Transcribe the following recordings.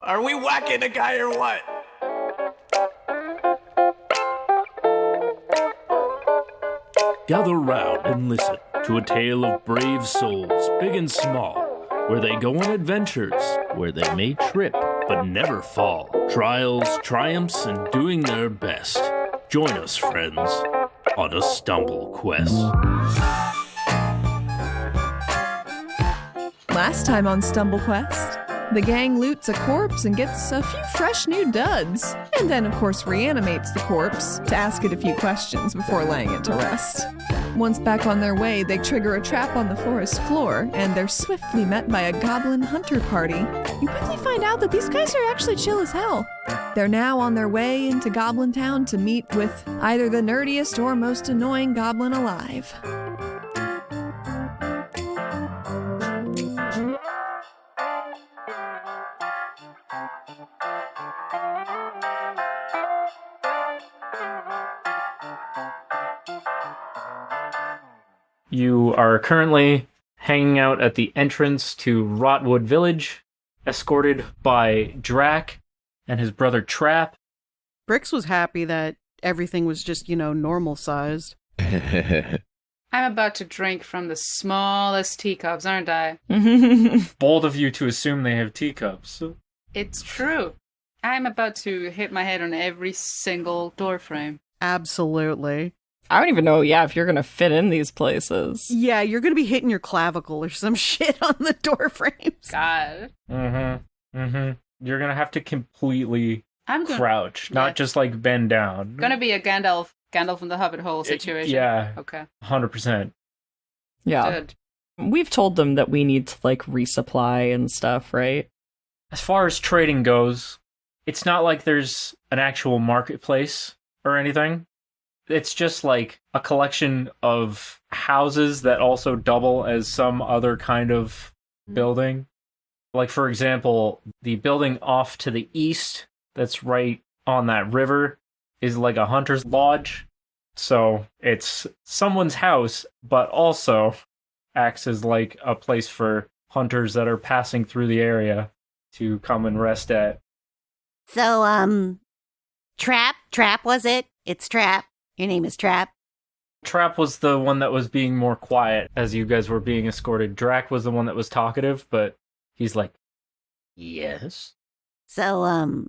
Are we whacking a guy or what? Gather round and listen to a tale of brave souls, big and small, where they go on adventures, where they may trip but never fall. Trials, triumphs, and doing their best. Join us, friends, on a stumble quest. Last time on Stumble Quest, the gang loots a corpse and gets a few fresh new duds, and then of course reanimates the corpse to ask it a few questions before laying it to rest. Once back on their way, they trigger a trap on the forest floor, and they're swiftly met by a goblin hunter party. You quickly find out that these guys are actually chill as hell. They're now on their way into Goblin Town to meet with either the nerdiest or most annoying goblin alive. You are currently hanging out at the entrance to Rotwood Village, escorted by Drac and his brother Trap. Brix was happy that everything was just, normal sized. I'm about to drink from the smallest teacups, aren't I? Bold of you to assume they have teacups. It's true. I'm about to hit my head on every single door frame. Absolutely. I don't even know, if you're going to fit in these places. Yeah, you're going to be hitting your clavicle or some shit on the door frames. God. You're going to have to completely crouch, yeah. not just bend down. Gonna be a Gandalf in the Hobbit hole situation. Yeah. Okay. 100%. Yeah. Good. We've told them that we need to, resupply and stuff, right? As far as trading goes, it's not like there's an actual marketplace or anything. It's just a collection of houses that also double as some other kind of building. For example, the building off to the east that's right on that river is a hunter's lodge. So it's someone's house, but also acts as a place for hunters that are passing through the area to come and rest at. So, Trap was it? It's Trap. Your name is Trap? Trap was the one that was being more quiet as you guys were being escorted. Drac was the one that was talkative, but he's yes. So,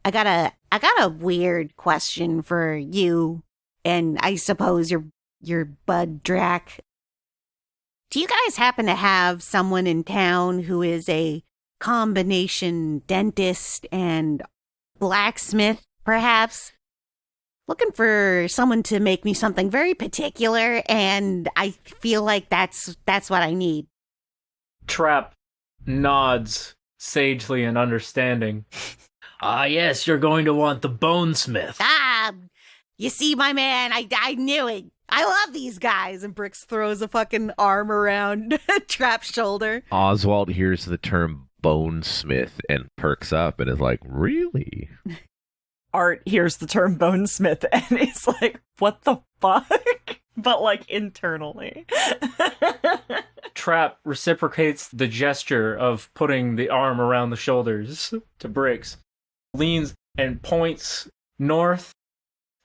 I got a weird question for you, and I suppose your bud Drac. Do you guys happen to have someone in town who is a combination dentist and blacksmith, perhaps? Looking for someone to make me something very particular, and I feel like that's what I need. Trap nods sagely and understanding. Yes, you're going to want the bonesmith. You see, my man, I knew it. I love these guys. And Brix throws a fucking arm around Trap's shoulder. Oswalt hears the term bonesmith and perks up and is like, really? Art hears the term bonesmith and he's like, what the fuck? But internally. Trap reciprocates the gesture of putting the arm around the shoulders to Brix. Leans and points north.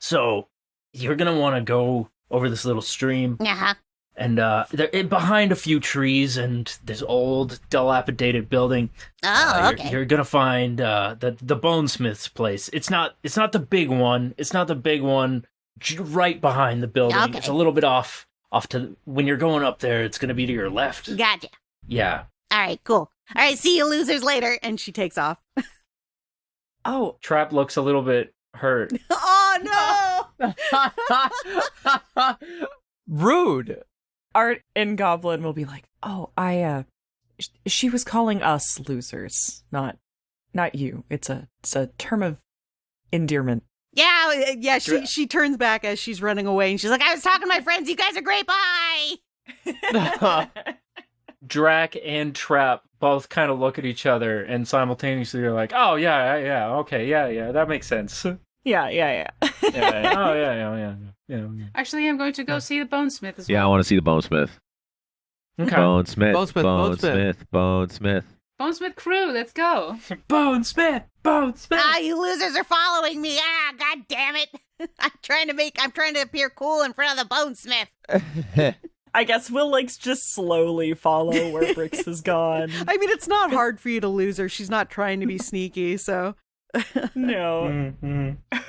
So, you're gonna want to go over this little stream. Uh-huh. And they're behind a few trees and this old, dilapidated building. Oh, okay. You're gonna find the bonesmith's place. It's not the big one. It's not the big one right behind the building. Okay. It's a little bit off to when you're going up there. It's gonna be to your left. Gotcha. Yeah. All right, cool. All right, see you losers later. And she takes off. Oh. Trap looks a little bit hurt. Oh, no! Rude. Art and Goblin will be like, oh, she was calling us losers, not you. It's a term of endearment. Yeah. She turns back as she's running away, and she's like, I was talking to my friends. You guys are great. Bye! Drac and Trap both kind of look at each other, and simultaneously they're like, oh, yeah, okay, yeah, that makes sense. Yeah. Yeah. Actually, I'm going to go see the bonesmith as well. Yeah, I want to see the bonesmith. Okay. Bonesmith. Bonesmith. Bonesmith. Bonesmith crew, let's go. Bonesmith! Bonesmith! Ah, you losers are following me. Ah, god damn it. I'm trying to appear cool in front of the Bonesmith. I guess we'll just slowly follow where Brix has gone. I mean, it's not hard for you to lose her. She's not trying to be sneaky, so. No.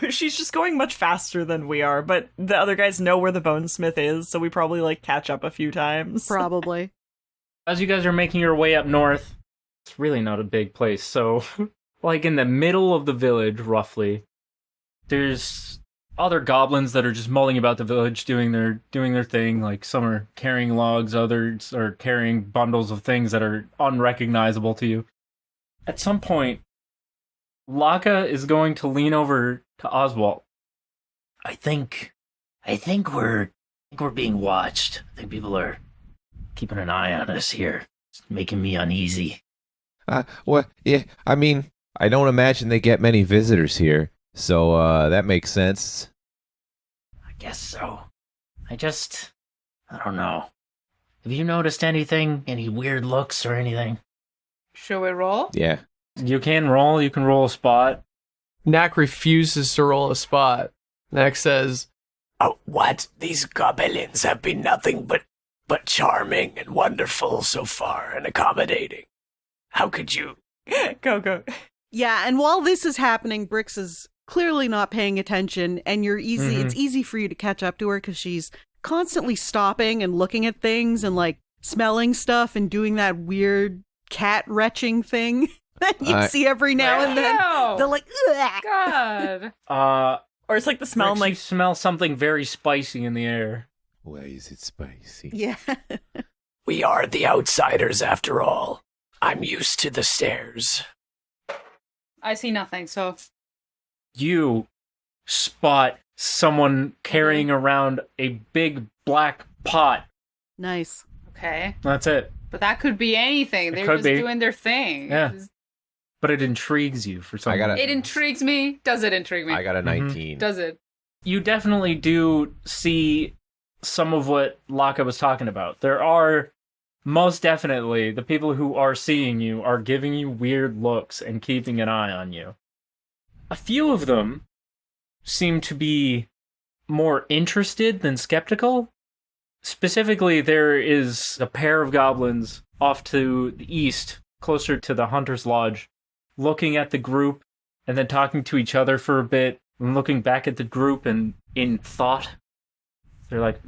She's just going much faster than we are, but the other guys know where the Bonesmith is, so we probably catch up a few times. Probably. As you guys are making your way up north, it's really not a big place. So, in the middle of the village, roughly, there's other goblins that are just mulling about the village, doing their thing. Like, some are carrying logs, others are carrying bundles of things that are unrecognizable to you. At some point, Laka is going to lean over to Oswalt. I think we're being watched. I think people are keeping an eye on us here. It's making me uneasy. Well, yeah, I mean, I don't imagine they get many visitors here, so that makes sense. I guess so. I don't know. Have you noticed anything? Any weird looks or anything? Shall we roll? Yeah. You can roll a spot. Knack refuses to roll a spot. Knack says, "Oh, what? These goblins have been nothing but charming and wonderful so far and accommodating. How could you?" Go. Yeah, and while this is happening, Brix is clearly not paying attention, and it's easy for you to catch up to her because she's constantly stopping and looking at things and smelling stuff and doing that weird cat retching thing that you see every now and then. They're like, ugh. God. Or it's the smell You smell something very spicy in the air. Why is it spicy? Yeah. We are the outsiders after all. I'm used to the stairs. I see nothing, so... You spot someone carrying around a big black pot. Nice. Okay. That's it. But that could be anything. They're could just be. doing their thing. Yeah. But it intrigues you for some reason. It intrigues me. Does it intrigue me? I got a 19. Does it? You definitely do see some of what Laka was talking about. There are, most definitely, the people who are seeing you are giving you weird looks and keeping an eye on you. A few of them seem to be more interested than skeptical. Specifically, there is a pair of goblins off to the east, closer to the Hunter's Lodge, looking at the group and then talking to each other for a bit and looking back at the group and in thought. They're like,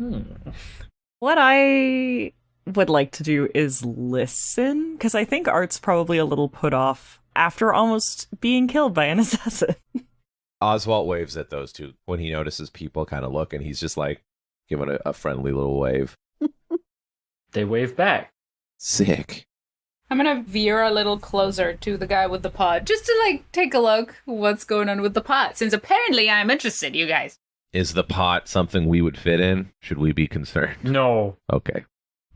What I would like to do is listen, because I think Art's probably a little put off after almost being killed by an assassin. Oswalt waves at those two when he notices people kind of look, and he's just giving a friendly little wave. They wave back. Sick. I'm gonna veer a little closer to the guy with the pot, just to take a look what's going on with the pot, since apparently I'm interested, you guys. Is the pot something we would fit in? Should we be concerned? No. Okay.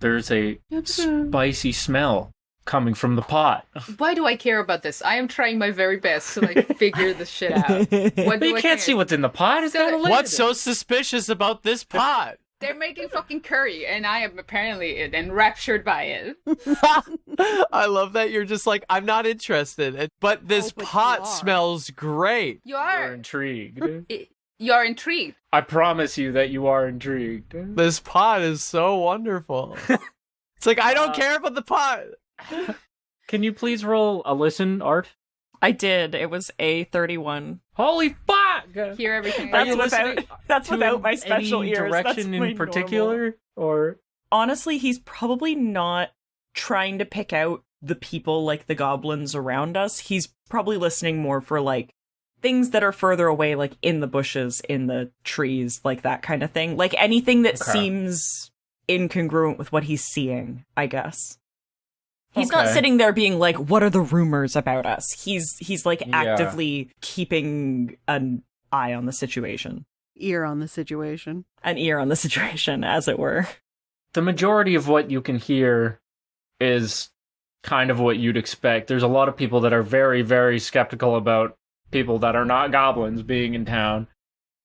There's a spicy smell coming from the pot. Why do I care about this? I am trying my very best to figure this shit out. But you can't see what's in the pot. It's got a lid. "What's so suspicious about this pot?" They're making fucking curry, and I am apparently enraptured by it. I love that you're just "I'm not interested, but this pot smells great." You are. You're intrigued. You're intrigued. I promise you that you are intrigued. This pot is so wonderful. It's I don't care about the pot. Can you please roll a listen, Art? I did. It was a 31. Holy fuck! Hear everything. That's without my special any ears. Direction That's my in particular, normal. or Honestly, he's probably not trying to pick out the people like the goblins around us. He's probably listening more for things that are further away, in the bushes, in the trees, that kind of thing. Anything that seems incongruent with what he's seeing, I guess. He's not sitting there being what are the rumors about us? He's actively keeping an eye on the situation. Ear on the situation. An ear on the situation, as it were. the majority of what you can hear is kind of what you'd expect. There's a lot of people that are very, very skeptical about people that are not goblins being in town.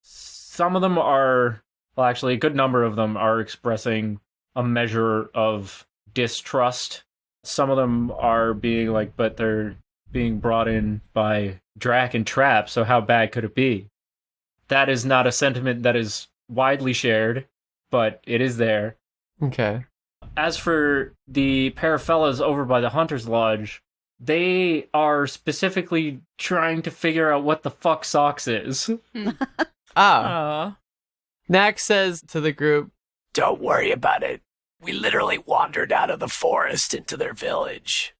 Some of them are, well, actually, a good number of them are expressing a measure of distrust Some of them are being like, but they're being brought in by Drac and Trap, so how bad could it be? That is not a sentiment that is widely shared, but it is there. Okay. As for the pair of fellas over by the Hunter's Lodge, they are specifically trying to figure out what the fuck Socks is. Knack says to the group, "Don't worry about it. We literally wandered out of the forest into their village.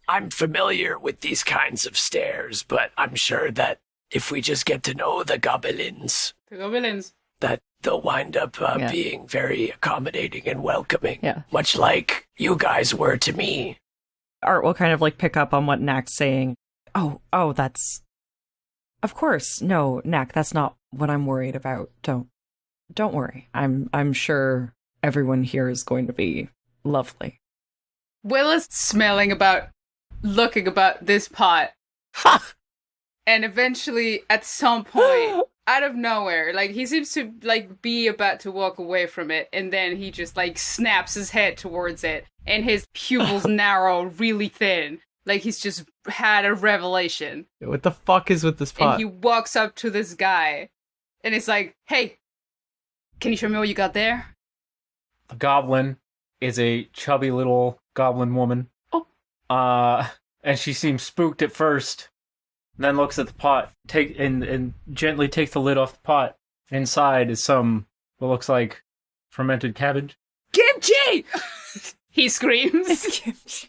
I'm familiar with these kinds of stairs, but I'm sure that if we just get to know the goblins, that they'll wind up being very accommodating and welcoming, much like you guys were to me." Art will kind of like pick up on what Knack's saying. Oh, that's... Of course. No, Knack, that's not what I'm worried about. Don't worry. I'm sure everyone here is going to be lovely. Will is looking about this pot. And eventually, at some point, out of nowhere, like, he seems to, like, be about to walk away from it, and then he just, like, snaps his head towards it, and his pupils narrow really thin. Like, he's just had a revelation. What the fuck is with this pot? And he walks up to this guy, and it's like, "Hey, can you show me what you got there?" The goblin is a chubby little goblin woman. And she seems spooked at first, and then looks at the pot, and gently takes the lid off the pot. Inside is some what looks like fermented cabbage. Kimchi! He screams.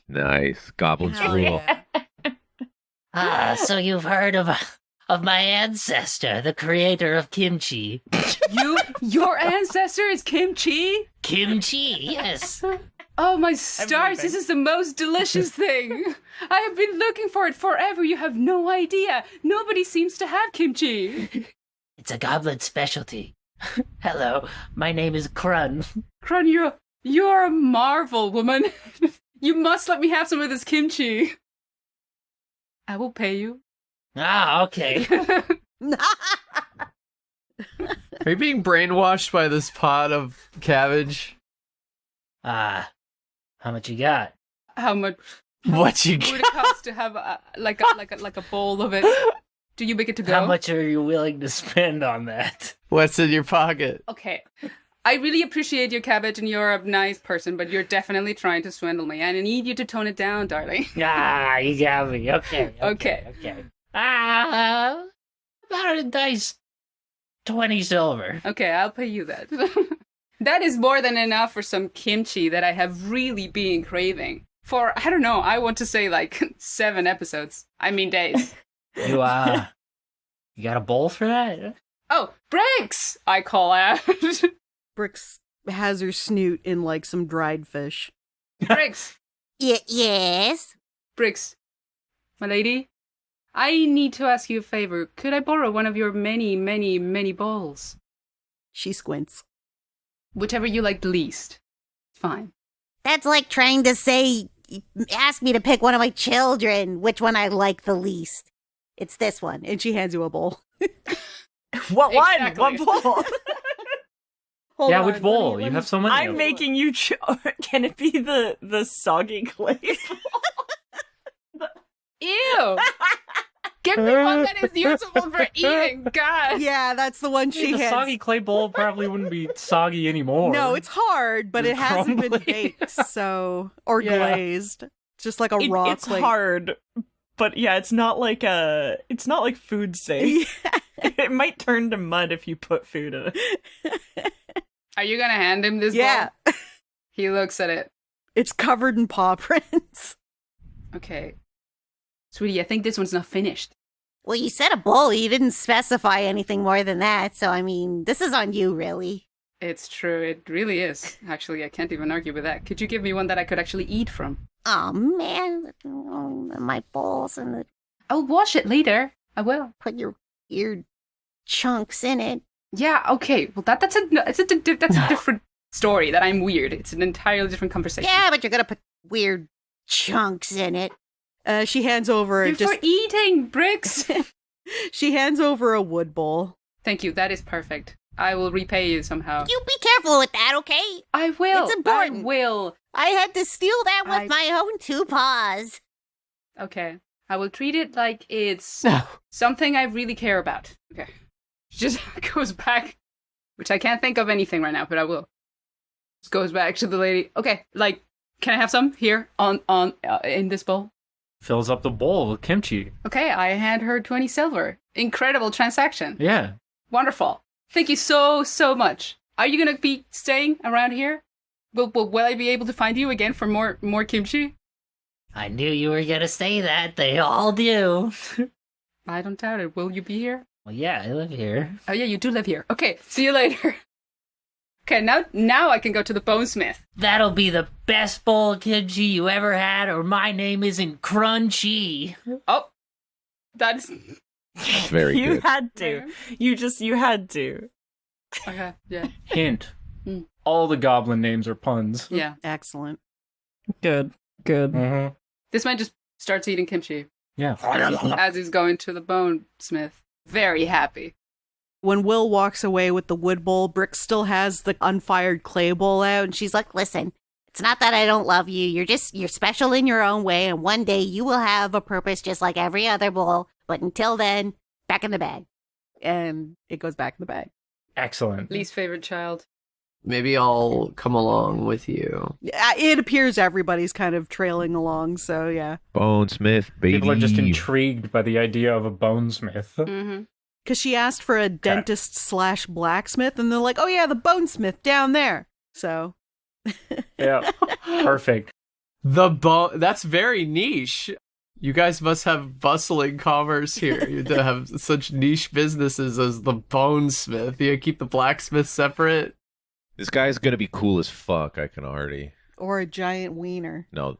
Nice. Goblin's rule. So you've heard of my ancestor, the creator of kimchi. Your ancestor is kimchi? Kimchi, yes. Oh my stars, this is the most delicious thing. I have been looking for it forever. You have no idea. Nobody seems to have kimchi. It's a goblin specialty. Hello, my name is Krun. Krun, you're a marvel, woman. You must let me have some of this kimchi. I will pay you. Ah, okay. Are you being brainwashed by this pot of cabbage? How much you got? How much? What you would got? it cost to have like a bowl of it? Do you make it to go? How much are you willing to spend on that? What's in your pocket? Okay. I really appreciate your cabbage and you're a nice person, but you're definitely trying to swindle me. And I need you to tone it down, darling. You got me. Okay. About a nice 20 silver. Okay, I'll pay you that. That is more than enough for some kimchi that I have really been craving. For, I don't know, I want to say like 7 episodes. I mean days. You got a bowl for that? Oh, Brix! I call out. Brix has her snoot in like some dried fish. Brix! Yes? Brix, my lady, I need to ask you a favor. Could I borrow one of your many, many, many bowls? She squints. Whichever you like the least. Fine. That's like trying to say, ask me to pick one of my children, which one I like the least. It's this one. And she hands you a bowl. What one? Exactly. What bowl? Yeah, which bowl? You have so many. I'm making you... Can it be the soggy clay bowl? Ew! Give me one that is usable for eating, God! Yeah, that's the one she The hands. soggy clay bowl probably wouldn't be soggy anymore. No, it's hard, but It's it hasn't been crumbly. baked, so... Or glazed. Just like a raw It's clay. hard, but yeah, it's not like food safe. It might turn to mud if you put food in it. Are you gonna hand him this Yeah. bowl? He looks at it. It's covered in paw prints. Okay. Sweetie, I think this one's not finished. Well, you said a bowl. You didn't specify anything more than that. So, I mean, this is on you, really. It's true, it really is. Actually, I can't even argue with that. Could you give me one that I could actually eat from? Oh, man. Oh, my balls and the... I'll wash it later. I will. Put your ear chunks in it. Yeah, okay. Well, that's a different story, that I'm weird. It's an entirely different conversation. Yeah, but you're gonna put weird chunks in it. She hands over... You're for eating, Brix! She hands over a wood bowl. Thank you, that is perfect. I will repay you somehow. You be careful with that, okay? I will. It's important. I will. I had to steal that with my own 2 paws. Okay. I will treat it like it's something I really care about. Okay. Just goes back, which I can't think of anything right now, but I will. Just goes back to the lady. Okay, like, can I have some here in this bowl? Fills up the bowl with kimchi. Okay, I hand her 20 silver. Incredible transaction. Yeah. Wonderful. Thank you so much. Are you gonna be staying around here? Will I be able to find you again for more kimchi? I knew you were gonna say that. They all do. I don't doubt it. Will you be here? Well, yeah, I live here. Oh yeah, you do live here. Okay, see you later. Okay, now I can go to the bonesmith. That'll be the best bowl of kimchi you ever had, or my name isn't Crunchy. Oh, that's very you good. Had to. You had to. Okay, yeah. Hint. All the goblin names are puns. Yeah. Excellent. Good. Mm-hmm. This man just starts eating kimchi. Yeah. As he's going to the bonesmith. Very happy. When Will walks away with the wood bowl, Brix still has the unfired clay bowl out, and She's like, listen, it's not that I don't love you. You're special in your own way, and one day you will have a purpose just like every other bowl. But until then, back in the bag. and it goes back in the bag. Excellent. Least favorite child. Maybe I'll come along with you. It appears everybody's kind of trailing along, so yeah. Bonesmith, baby. People are just intrigued by the idea of a bonesmith. Mm-hmm. Because she asked for a dentist/blacksmith, and they're like, oh yeah, the bonesmith down there. So. Yeah, perfect. That's very niche. You guys must have bustling commerce here. You have such niche businesses as the bonesmith. You keep the blacksmith separate. This guy's gonna be cool as fuck, I can already. Or a giant wiener. No.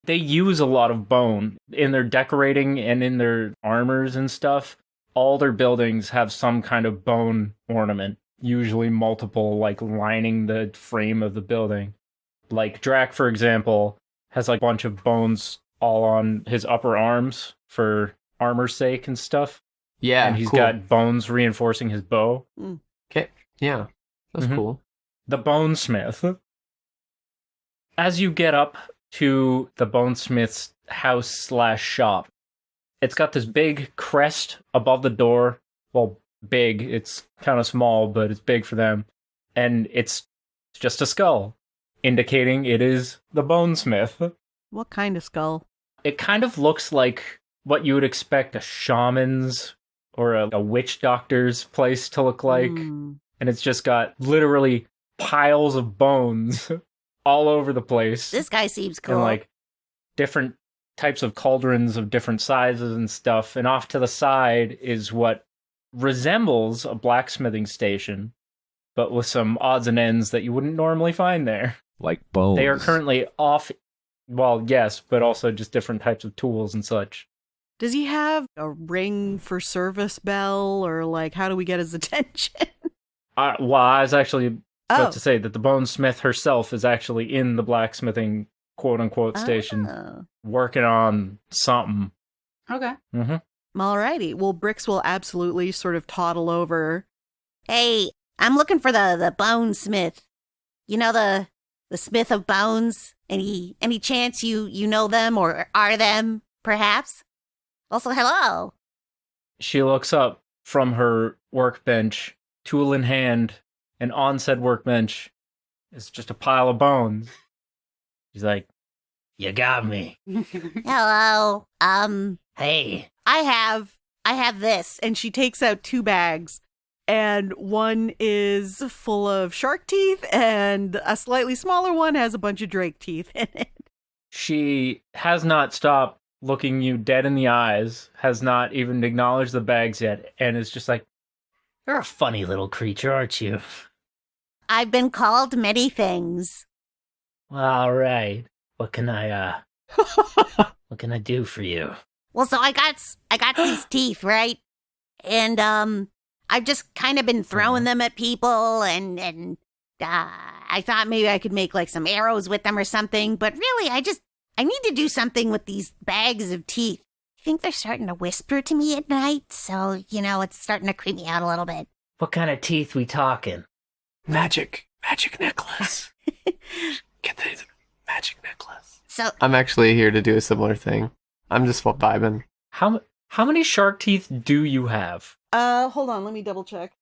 They use a lot of bone in their decorating and in their armors and stuff. All their buildings have some kind of bone ornament, usually multiple, like lining the frame of the building. Like Drac, for example, has like a bunch of bones all on his upper arms for armor's sake and stuff. Yeah, and he's cool. got bones reinforcing his bow. Okay, yeah, that's cool. The bonesmith. As you get up to the bonesmith's house/shop, it's got this big crest above the door. Well, big. It's kind of small, but it's big for them. And it's just a skull, indicating it is the bonesmith. What kind of skull? It kind of looks like what you would expect a shaman's or a witch doctor's place to look like. And it's just got literally piles of bones all over the place. This guy seems cool. And like different types of cauldrons of different sizes and stuff. And off to the side is what resembles a blacksmithing station, but with some odds and ends that you wouldn't normally find there. Like bones. They are currently off. Well, yes, but also just different types of tools and such. Does he have a ring for service bell, or like, how do we get his attention? I was actually about to say that the bonesmith herself is actually in the blacksmithing quote-unquote station, working on something. Okay. Alrighty. Well, Brix will absolutely sort of toddle over. Hey, I'm looking for the bonesmith. You know, the smith of bones? Any chance you know them or are them, perhaps? Also, hello. She looks up from her workbench, tool in hand, and on said workbench is just a pile of bones. She's like, You got me. Hello. Hey. I have this. And she takes out 2 bags. And one is full of shark teeth, and a slightly smaller one has a bunch of drake teeth in it. She has not stopped looking you dead in the eyes, has not even acknowledged the bags yet, and is just like, You're a funny little creature, aren't you? I've been called many things. All right. What can I do for you? Well, so I got these teeth, right? And I've just kind of been throwing them at people, and I thought maybe I could make like some arrows with them or something. But really, I need to do something with these bags of teeth. I think they're starting to whisper to me at night, so it's starting to creep me out a little bit. What kind of teeth we talking? Magic necklace. Get the magic necklace. So I'm actually here to do a similar thing. I'm just vibing. How many shark teeth do you have? Hold on, let me double check.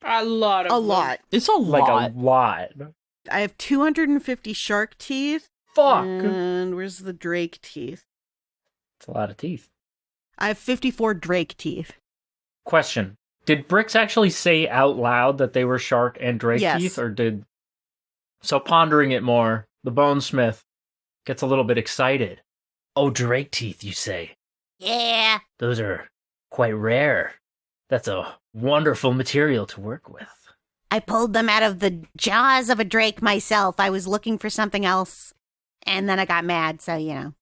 A lot of A them. lot. It's a Like lot. a lot. I have 250 shark teeth. Fuck. And where's the drake teeth? It's a lot of teeth. I have 54 drake teeth. Question. Did Brix actually say out loud that they were shark and drake Yes. teeth, or did... So pondering it more, the bonesmith gets a little bit excited. Oh, drake teeth, you say? yeah. Those are quite rare. That's a wonderful material to work with. I pulled them out of the jaws of a drake myself. I was looking for something else, and then I got mad, so, you know.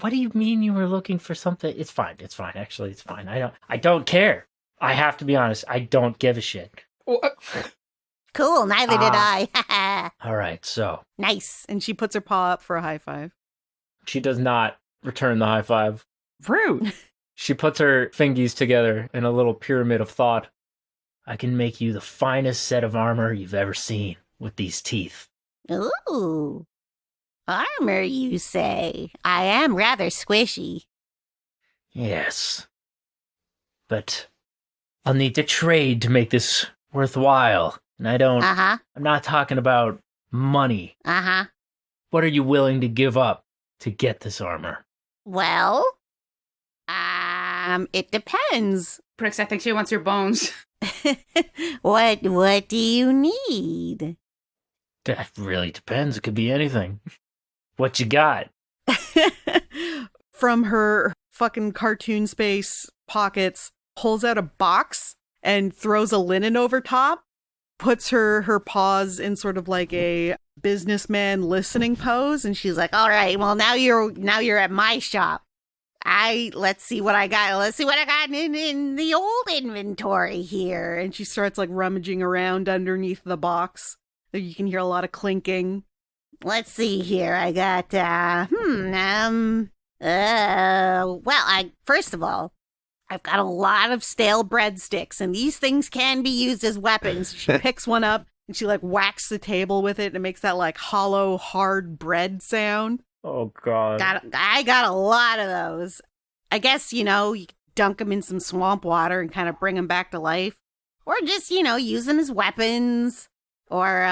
What do you mean you were looking for something? It's fine. Actually, it's fine. I don't care. I have to be honest. I don't give a shit. Cool, neither did I. All right, so Nice. And she puts her paw up for a high five. She does not return the high five. Rude. She puts her fingies together in a little pyramid of thought. I can make you the finest set of armor you've ever seen with these teeth. Ooh. Armor, you say? I am rather squishy. Yes. But I'll need to trade to make this worthwhile. And Uh-huh. I'm not talking about money. Uh-huh. What are you willing to give up to get this armor? Well, it depends. Brix, I think she wants your bones. What do you need? That really depends. It could be anything. What you got? From her fucking cartoon space pockets, pulls out a box and throws a linen over top, puts her paws in sort of like a businessman listening pose, and she's like, All right, well now you're at my shop. Let's see what I got. Let's see what I got in the old inventory here. and she starts like rummaging around underneath the box. You can hear a lot of clinking. Let's see here. I got first of all, I've got a lot of stale breadsticks, and these things can be used as weapons. She picks one up and she like whacks the table with it, and it makes that like hollow, hard bread sound. Oh, God. I got a lot of those. I guess, you dunk them in some swamp water and kind of bring them back to life. Or just, use them as weapons. Or,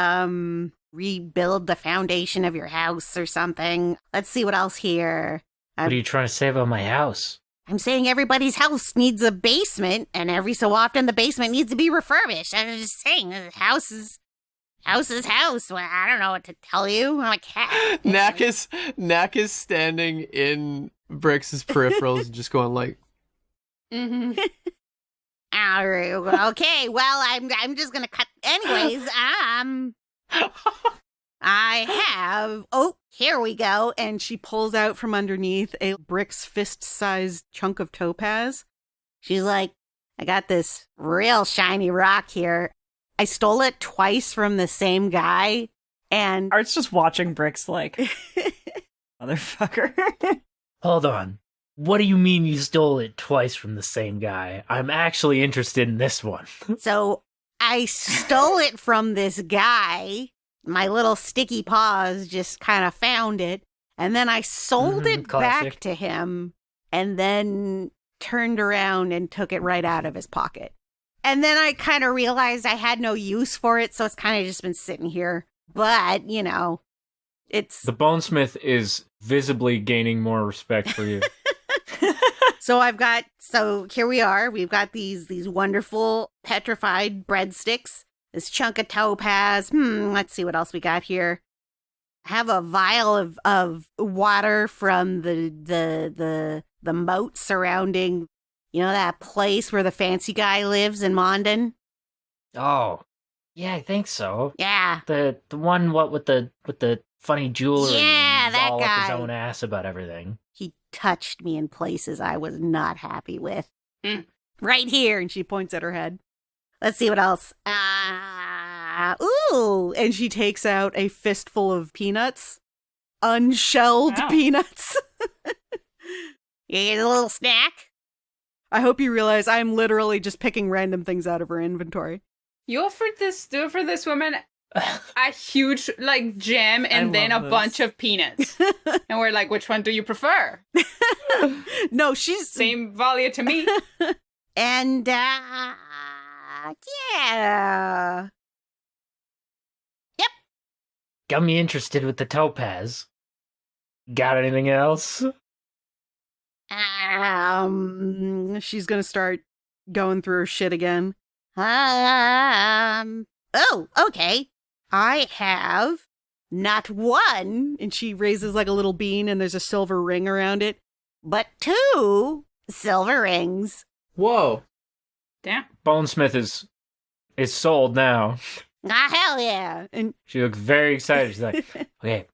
rebuild the foundation of your house or something. Let's see what else here. What are you trying to say about my house? I'm saying everybody's house needs a basement, and every so often the basement needs to be refurbished. I'm just saying, house is house. Well, I don't know what to tell you. I'm a cat. Knack is standing in Brix's peripherals, just going like, Mm-hmm. All right, okay, well, I'm just gonna cut. Anyways, I have. Oh, here we go. and she pulls out from underneath a Brix fist-sized chunk of topaz. She's like, I got this real shiny rock here. I stole it twice from the same guy, and Art's just watching Brix like, motherfucker. Hold on. What do you mean you stole it twice from the same guy? I'm actually interested in this one. so I stole it from this guy. My little sticky paws just kind of found it, and then I sold it classic. back to him, and then turned around and took it right out of his pocket. And then I kind of realized I had no use for it, so it's kind of just been sitting here. But, it's... The bonesmith is visibly gaining more respect for you. So here we are. We've got these wonderful petrified breadsticks, this chunk of topaz. Let's see what else we got here. I have a vial of water from the moat surrounding, that place where the fancy guy lives in Mondin. Oh, yeah, I think so. Yeah. The one with the funny jewelry. Yeah, and that all up his guy. own ass about everything. He touched me in places I was not happy with. Right here, and she points at her head. Let's see what else. Ooh. And she takes out a fistful of peanuts. Unshelled Wow. peanuts. You get a little snack? I hope you realize I'm literally just picking random things out of her inventory. You offered this for this woman a huge like gem and then a bunch of peanuts. And we're like, which one do you prefer? No, she's Same value to me. And, yeah. Got me interested with the topaz. Got anything else? She's gonna start going through her shit again. Oh, okay. I have not one, And she raises like a little bean and there's a silver ring around it. but 2 silver rings. Whoa. Damn. Bonesmith is sold now. Ah, hell yeah. And She looks very excited. She's like, Okay,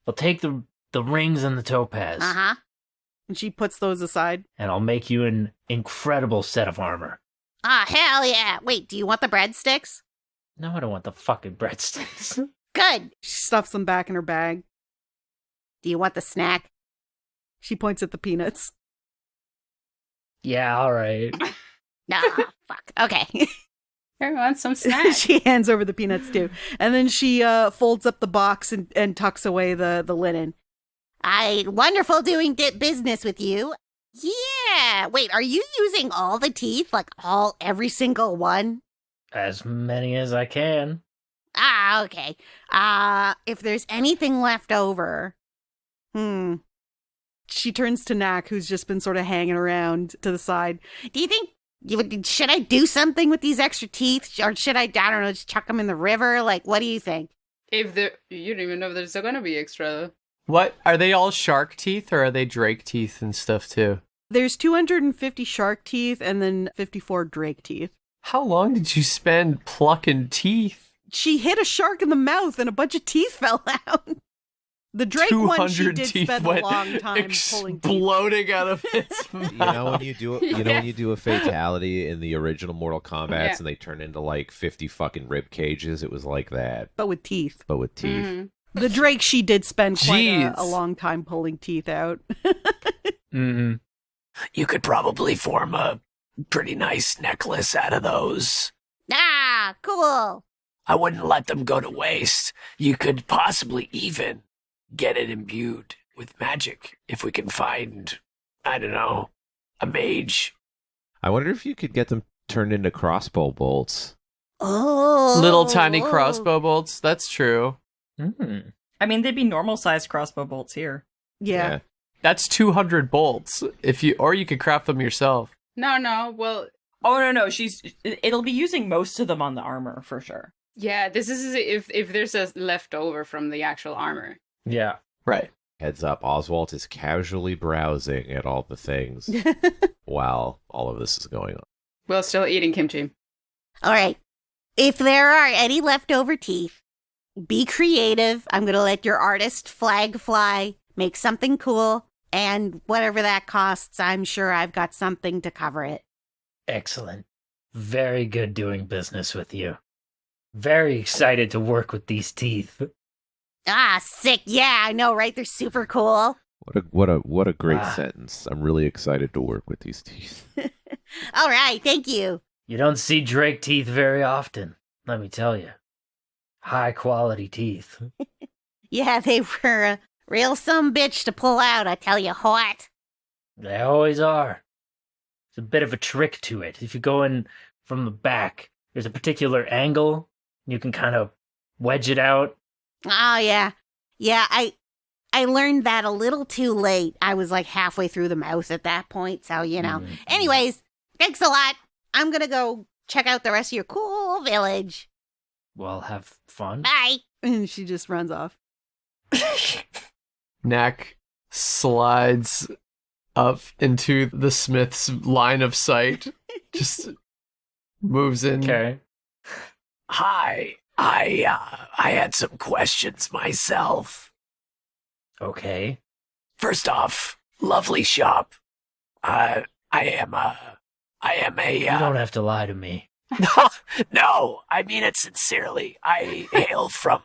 I'll take the rings and the topaz, Uh-huh. and she puts those aside. and I'll make you an incredible set of armor. Ah, hell yeah. Wait, do you want the breadsticks? No, I don't want the fucking breadsticks. Good. She stuffs them back in her bag. Do you want the snack? She points at the peanuts. Yeah, all right. Ah, fuck. Okay. Everyone, some snacks. She hands over the peanuts too. And then she folds up the box and tucks away the linen. Wonderful doing business with you. Yeah. Wait, are you using all the teeth? Like every single one? As many as I can. Ah, okay. If there's anything left over. She turns to Knack, who's just been sort of hanging around to the side. Do you think, should I do something with these extra teeth? Or should I don't know, just chuck them in the river? Like, what do you think? You don't even know if there's gonna be extra. What? Are they all shark teeth or are they drake teeth and stuff too? There's 250 shark teeth and then 54 drake teeth. How long did you spend plucking teeth? She hit a shark in the mouth and a bunch of teeth fell out. The drake one, she 200 did teeth spend a went long time pulling teeth. exploding out of its mouth. You know when you do a fatality in the original Mortal Kombats and they turn into like 50 fucking rib cages? It was like that, But with teeth. but with teeth. Mm-hmm. The drake, she did spend quite Jeez. a long time pulling teeth out. mm-hmm. You could probably form a pretty nice necklace out of those. Ah, cool. I wouldn't let them go to waste. You could possibly even get it imbued with magic if we can find, I don't know, a mage. I wonder if you could get them turned into crossbow bolts. Oh. Little tiny crossbow bolts. That's true. Mm. I mean, they'd be normal-sized crossbow bolts here. Yeah. That's 200 bolts. Or you could craft them yourself. No. Well, Oh, no. It'll be using most of them on the armor, for sure. yeah. This is if there's a leftover from the actual armor. Yeah. Right. Heads up, Oswalt is casually browsing at all the things while all of this is going on. Well, still eating kimchi. All right. If there are any leftover teeth, be creative. I'm going to let your artist flag fly. Make something cool. And whatever that costs, I'm sure I've got something to cover it. Excellent. Very good doing business with you. Very excited to work with these teeth. Ah, sick. Yeah, I know, right? They're super cool. What a great Ah. sentence. I'm really excited to work with these teeth. All right. Thank you. You don't see drake teeth very often, let me tell you. High quality teeth. Yeah, they were a real bitch to pull out, I tell you what. They always are. It's a bit of a trick to it. If you go in from the back, there's a particular angle. You can kind of wedge it out. Oh, yeah. Yeah, I learned that a little too late. I was like halfway through the mouth at that point, so, you know. Mhm. Anyways, thanks a lot. I'm gonna go check out the rest of your cool village. Well, have fun. Bye. And she just runs off. Knack slides up into the smith's line of sight. Just moves in. Okay. Hi, I had some questions myself. Okay. First off, lovely shop. I am a. You don't have to lie to me. No, I mean it sincerely. I hail from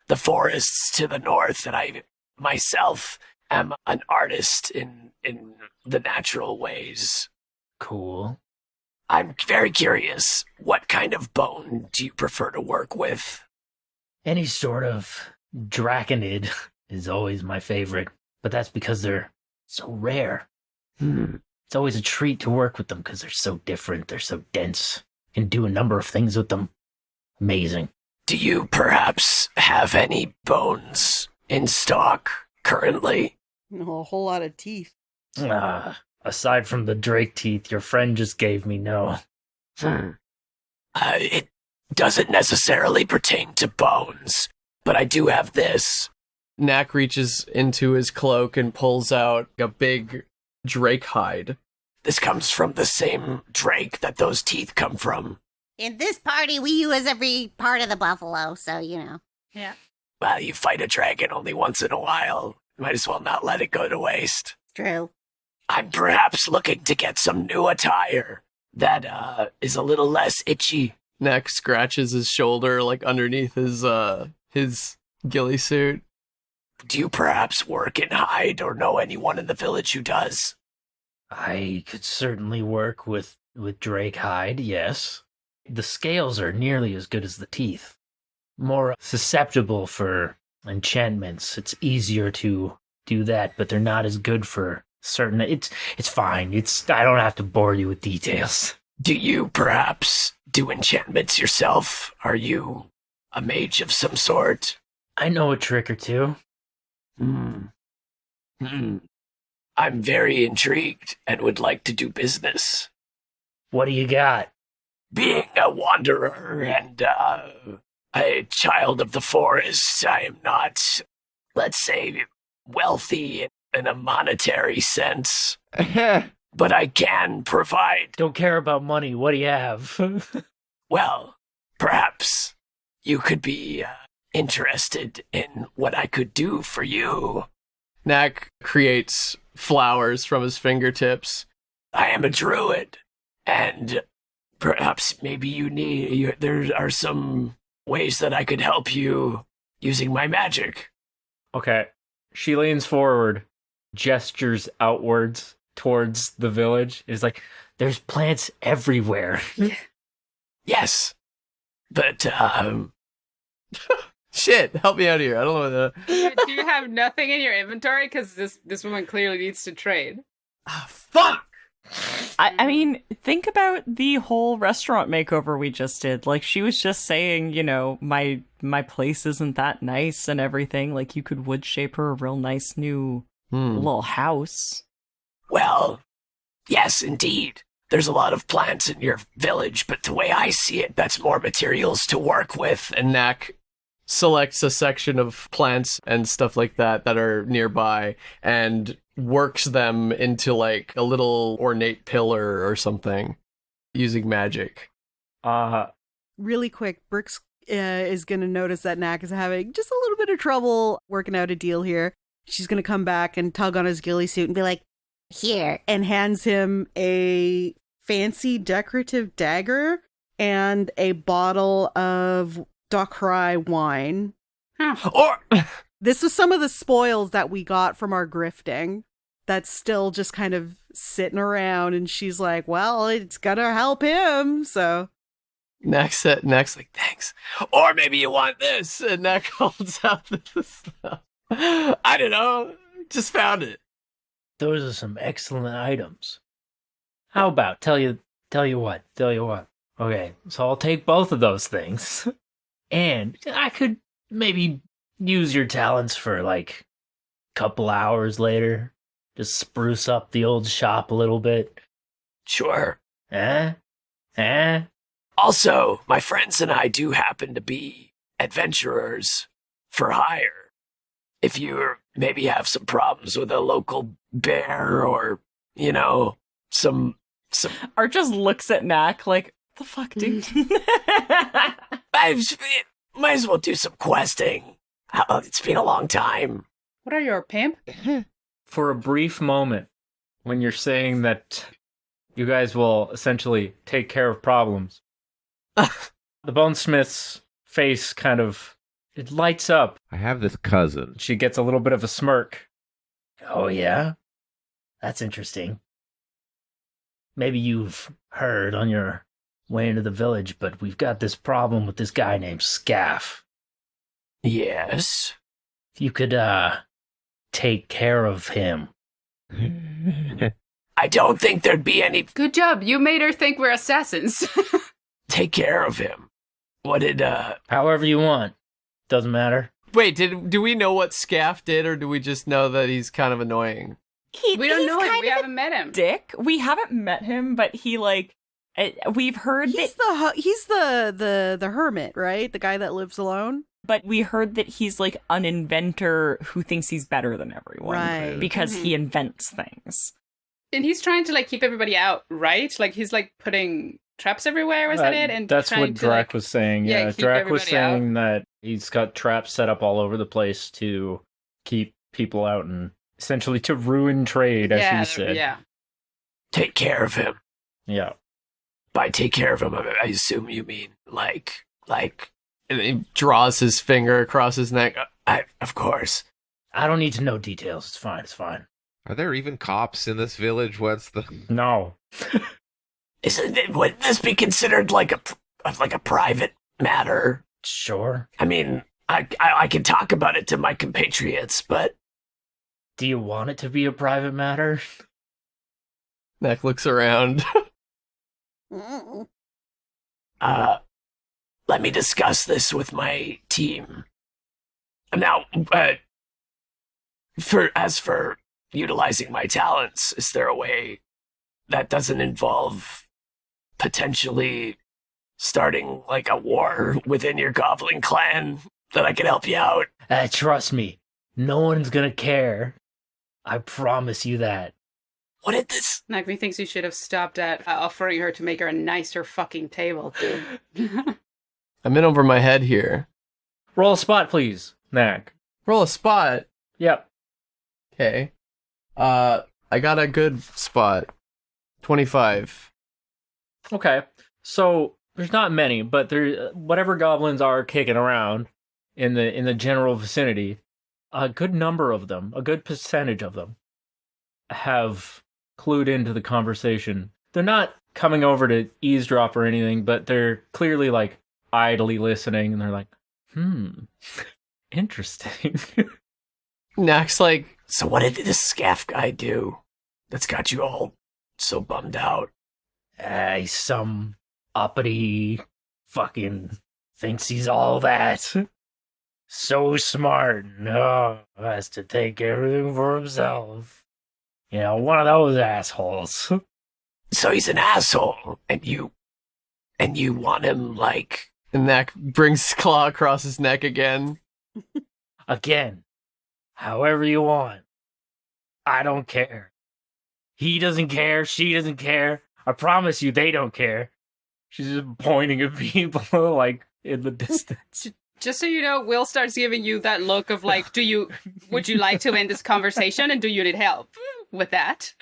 the forests to the north, and I myself am an artist in the natural ways. Cool. I'm very curious. What kind of bone do you prefer to work with? Any sort of draconid is always my favorite, but that's because they're so rare. It's always a treat to work with them because they're so different, they're so dense. You can do a number of things with them. Amazing. Do you perhaps have any bones in stock currently? No, a whole lot of teeth. Aside from the drake teeth your friend just gave me, no. It doesn't necessarily pertain to bones, but I do have this. Knack reaches into his cloak and pulls out a big drake hide. This comes from the same drake that those teeth come from. In this party, we use every part of the buffalo, so, you know. Yeah. Well, you fight a dragon only once in a while. Might as well not let it go to waste. True. I'm perhaps looking to get some new attire that is a little less itchy. Knack scratches his shoulder, like, underneath his ghillie suit. Do you perhaps work in hide or know anyone in the village who does? I could certainly work with drake hide, yes. The scales are nearly as good as the teeth. More susceptible for enchantments. It's easier to do that, but they're not as good for certain... It's fine. I don't have to bore you with details. Do you perhaps do enchantments yourself? Are you a mage of some sort? I know a trick or two. I'm very intrigued and would like to do business. What do you got? Being a wanderer and a child of the forest, I am not, let's say, wealthy in a monetary sense. But I can provide... Don't care about money. What do you have? Well, perhaps you could be interested in what I could do for you. Knack creates flowers from his fingertips. I am a druid, and perhaps maybe there are some ways that I could help you using my magic. Okay. She leans forward, gestures outwards towards the village. Is like, there's plants everywhere. Yes. But, Shit, help me out here. I don't know what Do you have nothing in your inventory? Because this woman clearly needs to trade. fuck! I mean, think about the whole restaurant makeover we just did. Like, she was just saying, you know, my place isn't that nice and everything. Like, you could wood shape her a real nice new little house. Well, yes, indeed. There's a lot of plants in your village, but the way I see it, that's more materials to work with. And Knack selects a section of plants and stuff like that are nearby and works them into like a little ornate pillar or something using magic. Really quick, Brix is going to notice that Knack is having just a little bit of trouble working out a deal here. She's going to come back and tug on his ghillie suit and be like, Here. and hands him a fancy decorative dagger and a bottle of Docry wine. Or This was some of the spoils that we got from our grifting that's still just kind of sitting around, and she's like, well, it's gonna help him, so. Knack's like, thanks. Or maybe you want This, and Knack holds out this stuff. I don't know, just found it. Those are some excellent items. How about tell you what? Okay, so I'll take both of those things. And I could maybe use your talents for like a couple hours later. Just spruce up the old shop a little bit. Sure. Eh? Also, my friends and I do happen to be adventurers for hire. If you maybe have some problems with a local bear or, you know, some... Art just looks at Knack like, the fuck, dude? Might as well do some questing. It's been a long time. What are you, a pimp? for a brief moment, when you're saying that you guys will essentially take care of problems, the bonesmith's face kind of, it lights up. I have this cousin. She gets a little bit of a smirk. Oh, yeah? That's interesting. Maybe you've heard on your way into the village, but we've got this problem with this guy named Scaff. Yes? If you could, take care of him. I don't think there'd be any... Good job. You made her think we're assassins. Take care of him. What did, However you want. Doesn't matter. Wait, do we know what Scaff did, or do we just know that he's kind of annoying? We don't know him. We haven't met him. Dick. We haven't met him, but he we've heard He's the hermit, right? The guy that lives alone. but we heard that he's like an inventor who thinks he's better than everyone, Right. Because he invents things. And he's trying to like keep everybody out, right? Like he's like putting traps everywhere. Was that it? And that's trying what to, Drac like, was saying. yeah, Yeah, keep Drac was everybody saying that he's got traps set up all over the place to keep people out and essentially to ruin trade, as he said. Yeah. take care of him? Yeah. By take care of him, I assume you mean like... And he draws his finger across his neck. Of course. I don't need to know details. It's fine. It's fine. Are there even cops in this village? What's the... No. Would this be considered like a private matter? Sure. I mean, I can talk about it to my compatriots, but... Do you want it to be a private matter? Knack looks around. Let me discuss this with my team. Now, as for utilizing my talents, is there a way that doesn't involve potentially starting like a war within your Goblin clan that I could help you out? Trust me, no one's gonna care. I promise you that. What did this? Knack thinks you should have stopped at offering her to make her a nicer fucking table, dude. I'm in over my head here. Roll a spot, please, Knack. Roll a spot. Yep. Okay. I got a good spot. 25. Okay. So there's not many, but there whatever goblins are kicking around in the general vicinity, a good number of them, a good percentage of them, have clued into the conversation. They're not coming over to eavesdrop or anything, but they're clearly like idly listening, and they're like, interesting. Knack's like, So what did this scaff guy do that's got you all so bummed out? He's some uppity fucking thinks he's all that. So smart. No, has to take everything for himself. You know, one of those assholes. So he's an asshole, and you want him like... and Knack brings his claw across his neck again. Again, however you want. I don't care. He doesn't care. She doesn't care. I promise you, they don't care. She's just pointing at people like in the distance. Just so you know, Will starts giving you that look of like, would you like to end this conversation, and do you need help with that?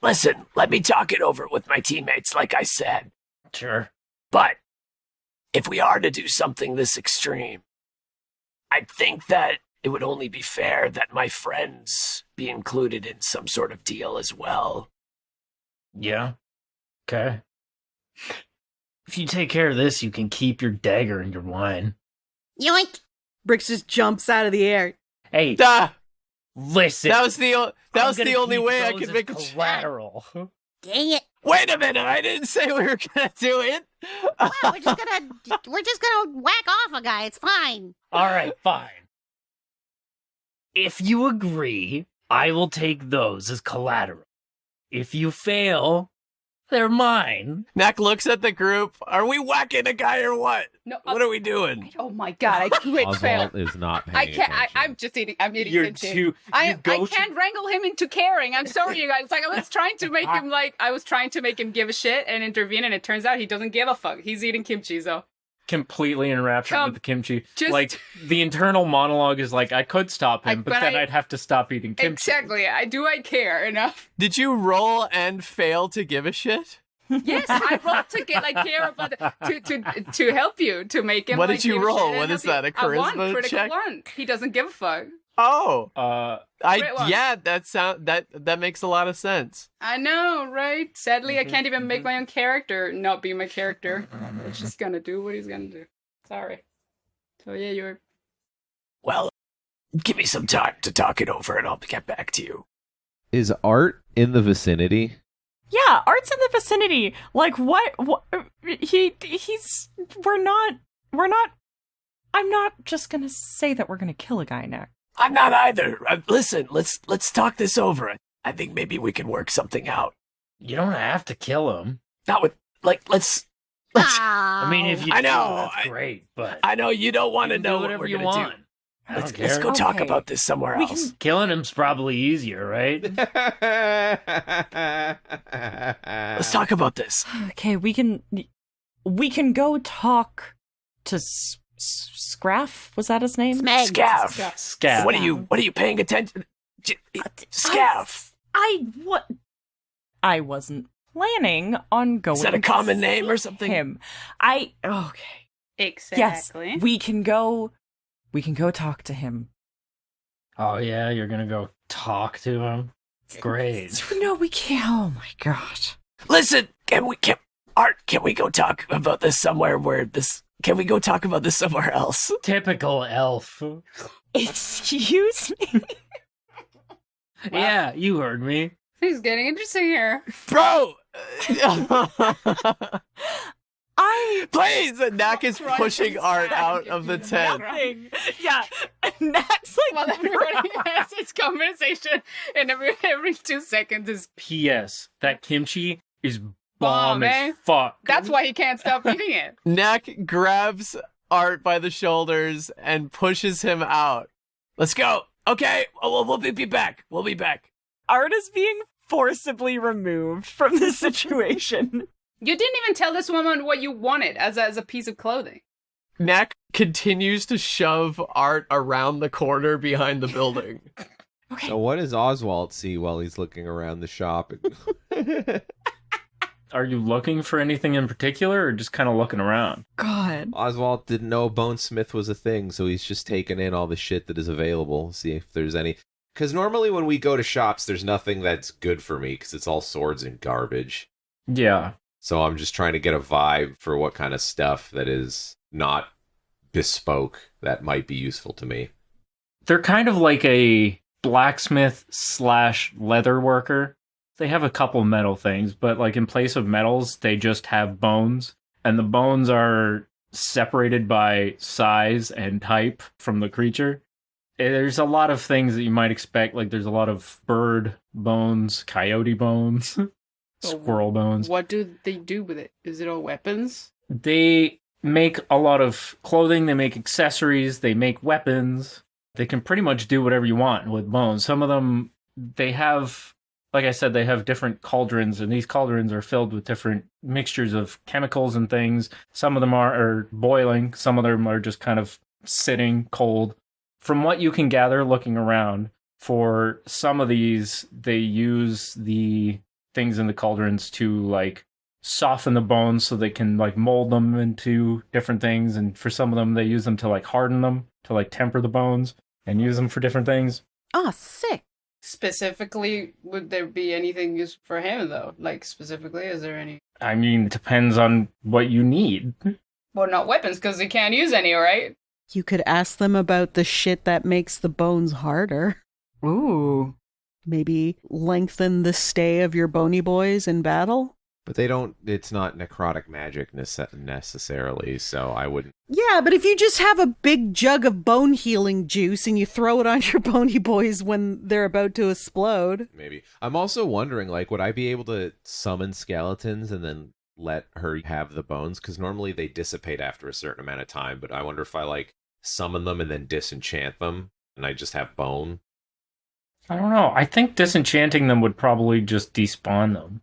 Listen, let me talk it over with my teammates, like I said. Sure. But if we are to do something this extreme, I think that it would only be fair that my friends be included in some sort of deal as well. Yeah. Okay. If you take care of this, you can keep your dagger and your wine. Yoink! Brix just jumps out of the air. Hey, Ah! listen. That was the only way I could make it it. collateral. Dang it! Wait a minute, I didn't say we were gonna do it. Well, we're just gonna whack off a guy. It's fine. All right, fine. If you agree, I will take those as collateral. If you fail, they're mine. Knack looks at the group. Are we whacking a guy or what? No. What are we doing? Oh my god! I quit. Fail. Oswalt is not paying I can't. attention. I'm just eating. I'm eating You're kimchi. too. I can't wrangle him into caring. I'm sorry, you guys. Like I was trying to make him give a shit and intervene, and it turns out he doesn't give a fuck. He's eating kimchi, so Completely enraptured with the kimchi. just- Like the internal monologue is like, I could stop him, but then I'd have to stop eating kimchi. exactly. I care enough? Did you roll and fail to give a shit? Yes, I rolled to get like care about to help you to make him. What like, did you give a roll? shit and What help is that, a you. charisma one, critical check? one. He doesn't give a fuck. Oh, Great one. that makes a lot of sense. I know, right? Sadly, I can't even make my own character not be my character. It's just gonna do what he's gonna do. Sorry. So yeah, you're Well, give me some time to talk it over and I'll get back to you. Is Art in the vicinity? Yeah, Art's in the vicinity. Like, what he's, we're not, I'm not just gonna say that we're gonna kill a guy, Knack. I'm not either. Listen, let's talk this over. I think maybe we can work something out. You don't have to kill him. Not with, let's I mean, if you I know, do, that's great, but I know you don't want to do know what whatever we're you going to want. do. I don't Let's care. go talk Okay. about this somewhere We else. Killing him's probably easier, right? Let's talk about this. Okay, we can go talk to Scraff. Was that his name? Smeg. Scaff. Scaff. What are you paying attention? Scaff. I wasn't planning on going. Is that a to common name or see something? Him. Okay. Exactly. Yes, we can go talk to him. Oh yeah, you're gonna go talk to him? Great. No, we can't. Oh my god. Listen, Art, can we go talk about this somewhere can we go talk about this somewhere else? Typical elf. Excuse me. Yeah, you heard me. Things getting interesting here. Bro! Please! And Knack is pushing Art out of the tent. Yeah. Knack's like, While everybody has this conversation, and every 2 seconds is P.S. That kimchi is bomb Bomb, eh? as fuck. that's why he can't stop eating it. Knack grabs Art by the shoulders and pushes him out. Let's go. Okay, we'll be back. We'll be back. Art is being forcibly removed from the situation. You didn't even tell this woman what you wanted as a piece of clothing. Knack continues to shove Art around the corner behind the building. Okay. So what does Oswalt see while he's looking around the shop? Are you looking for anything in particular or just kind of looking around? God. Oswalt didn't know Bonesmith was a thing, so he's just taking in all the shit that is available, see if there's any... Because normally when we go to shops, there's nothing that's good for me, because it's all swords and garbage. Yeah. So I'm just trying to get a vibe for what kind of stuff that is not bespoke that might be useful to me. They're kind of like a blacksmith / leather worker. They have a couple metal things, but like in place of metals, they just have bones. And the bones are separated by size and type from the creature. There's a lot of things that you might expect. Like there's a lot of bird bones, coyote bones, squirrel bones. What do they do with it? Is it all weapons? They make a lot of clothing. They make accessories. They make weapons. They can pretty much do whatever you want with bones. Some of them, they have... Like I said, they have different cauldrons, and these cauldrons are filled with different mixtures of chemicals and things. Some of them are boiling. Some of them are just kind of sitting cold. From what you can gather looking around, for some of these, they use the things in the cauldrons to, like, soften the bones so they can, like, mold them into different things. And for some of them, they use them to, like, harden them, to, like, temper the bones and use them for different things. Oh, sick. Specifically, would there be anything used for him, though? Like, specifically, is there any... I mean, it depends on what you need. Well, not weapons, because he can't use any, right? You could ask them about the shit that makes the bones harder. Ooh. Maybe lengthen the stay of your bony boys in battle? But they don't, it's not necrotic magic necessarily, so I wouldn't. Yeah, but if you just have a big jug of bone healing juice and you throw it on your bony boys when they're about to explode. Maybe. I'm also wondering, like, would I be able to summon skeletons and then let her have the bones? Because normally they dissipate after a certain amount of time, but I wonder if I, like, summon them and then disenchant them and I just have bone. I don't know. I think disenchanting them would probably just despawn them.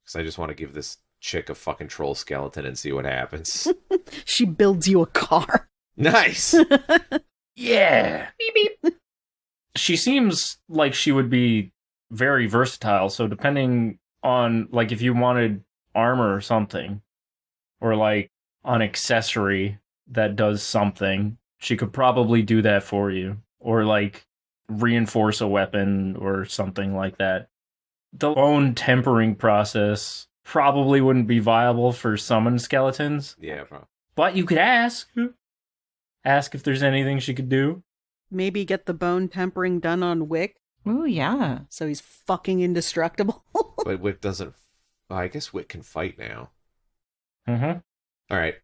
Because I just want to give this chick a fucking troll skeleton and see what happens. She builds you a car. Nice! Yeah! Beep, beep. She seems like she would be very versatile, so depending on, like, if you wanted armor or something, or, like, an accessory that does something, she could probably do that for you. Or, like, reinforce a weapon or something like that. The bone tempering process probably wouldn't be viable for summoned skeletons. Yeah, probably. But you could ask. Ask if there's anything she could do. maybe get the bone tempering done on Wick, Ooh, yeah. so he's fucking indestructible. But Wick doesn't... I guess Wick can fight now. Mm-hmm. All right.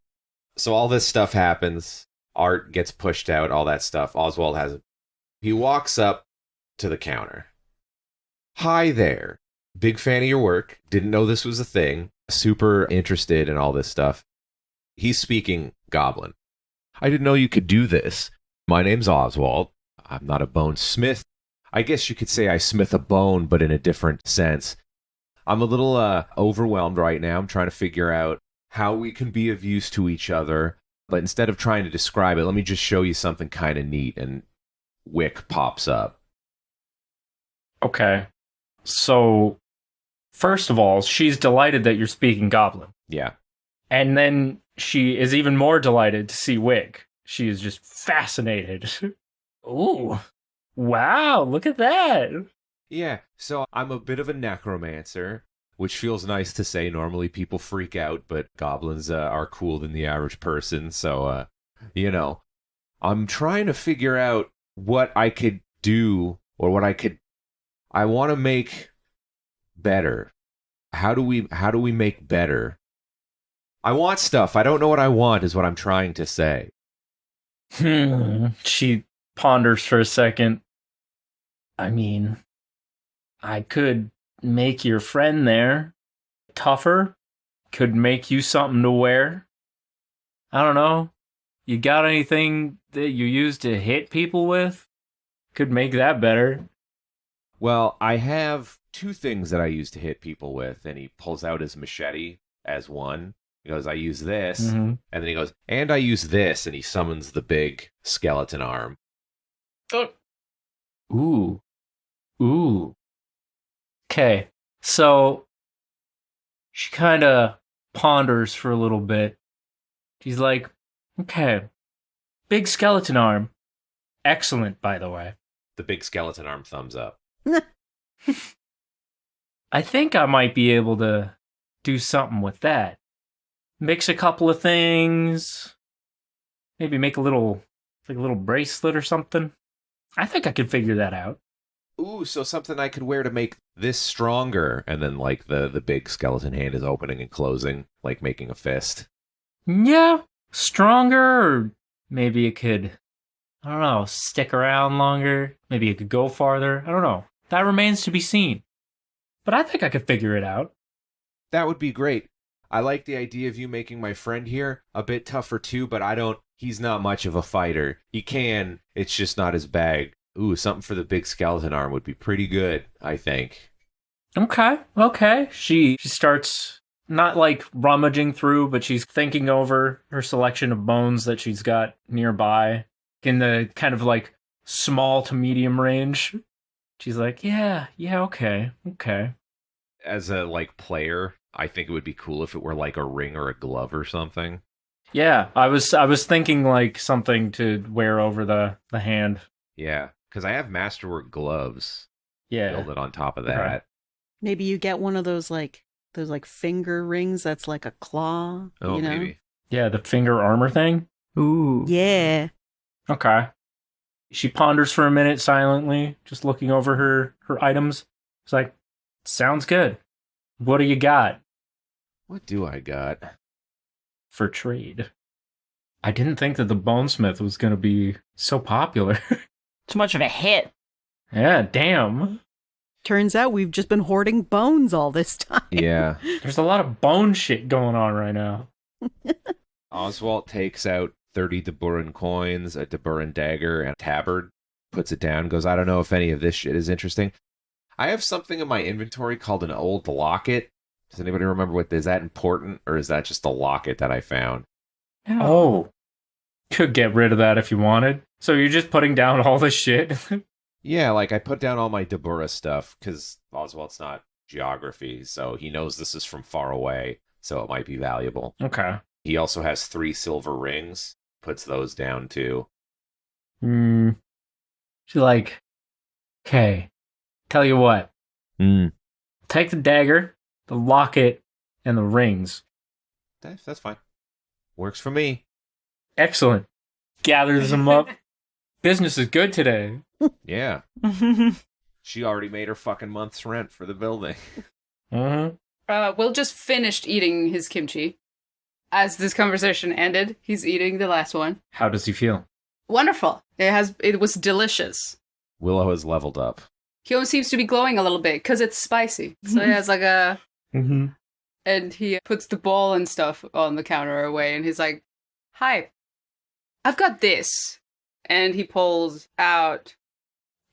So all this stuff happens. Art gets pushed out, all that stuff. Oswalt has... He walks up to the counter. Hi there. Big fan of your work. Didn't know this was a thing. Super interested in all this stuff. He's speaking Goblin. I didn't know you could do this. My name's Oswalt. I'm not a bone smith. I guess you could say I smith a bone, but in a different sense. I'm a little overwhelmed right now. I'm trying to figure out how we can be of use to each other. But instead of trying to describe it, let me just show you something kind of neat. And Wick pops up. Okay. So, first of all, she's delighted that you're speaking Goblin. Yeah. And then she is even more delighted to see Wick. She is just fascinated. Ooh. Wow, look at that. Yeah, so I'm a bit of a necromancer, which feels nice to say. Normally people freak out, but goblins are cooler than the average person. So, I'm trying to figure out what I could do or what I want to make better. How do we make better? I want stuff. I don't know what I want is what I'm trying to say. She ponders for a second. I mean, I could make your friend there tougher. Could make you something to wear. I don't know. You got anything that you use to hit people with? Could make that better. Well, I have two things that I use to hit people with, and he pulls out his machete as one. He goes, I use this. Mm-hmm. And then he goes, and I use this, and he summons the big skeleton arm. Oh. Ooh. Okay, so she kind of ponders for a little bit. She's like, okay, big skeleton arm. Excellent, by the way. The big skeleton arm thumbs up. I think I might be able to do something with that. Mix a couple of things. Maybe make a little bracelet or something. I think I could figure that out. Ooh, so something I could wear to make this stronger. And then, like, the big skeleton hand is opening and closing, like making a fist. Yeah, stronger, or maybe it could, I don't know, stick around longer. Maybe it could go farther. I don't know. That remains to be seen. But I think I could figure it out. That would be great. I like the idea of you making my friend here a bit tougher too, but he's not much of a fighter. He can, it's just not his bag. Ooh, something for the big skeleton arm would be pretty good, I think. Okay. She starts not like rummaging through, but she's thinking over her selection of bones that she's got nearby in the kind of like small to medium range. She's like, yeah, okay. As a like player, I think it would be cool if it were like a ring or a glove or something. Yeah, I was thinking like something to wear over the hand. Yeah, because I have masterwork gloves. Yeah. Build it on top of that. Okay. Maybe you get one of those finger rings that's like a claw. Oh, you know? maybe. Yeah, the finger armor thing. Ooh. Yeah. Okay. She ponders for a minute silently, just looking over her items. It's like, sounds good. What do you got? What do I got? For trade. I didn't think that the Bonesmith was going to be so popular. Too much of a hit. Yeah, damn. Turns out we've just been hoarding bones all this time. Yeah. There's a lot of bone shit going on right now. Oswalt takes out 30 Deburan coins, a Deburan dagger, and a tabard. Puts it down, goes, I don't know if any of this shit is interesting. I have something in my inventory called an old locket. Does anybody remember is that important, or is that just a locket that I found? Oh. Could get rid of that if you wanted. So you're just putting down all this shit? Yeah, like I put down all my Debura stuff, because Oswalt's not geography, so he knows this is from far away, so it might be valuable. Okay. He also has 3 silver rings, puts those down too. She's like, okay, tell you what. Take the dagger, the locket, and the rings. That's fine. Works for me. Excellent. Gathers them up, Business is good today. Yeah. She already made her fucking month's rent for the building. Will just finished eating his kimchi. As this conversation ended, he's eating the last one. How does he feel? Wonderful. It was delicious. Willow has leveled up. He almost seems to be glowing a little bit because it's spicy. So he has like a... Mm-hmm. And he puts the ball and stuff on the counter away, and he's like, "Hi, I've got this." And he pulls out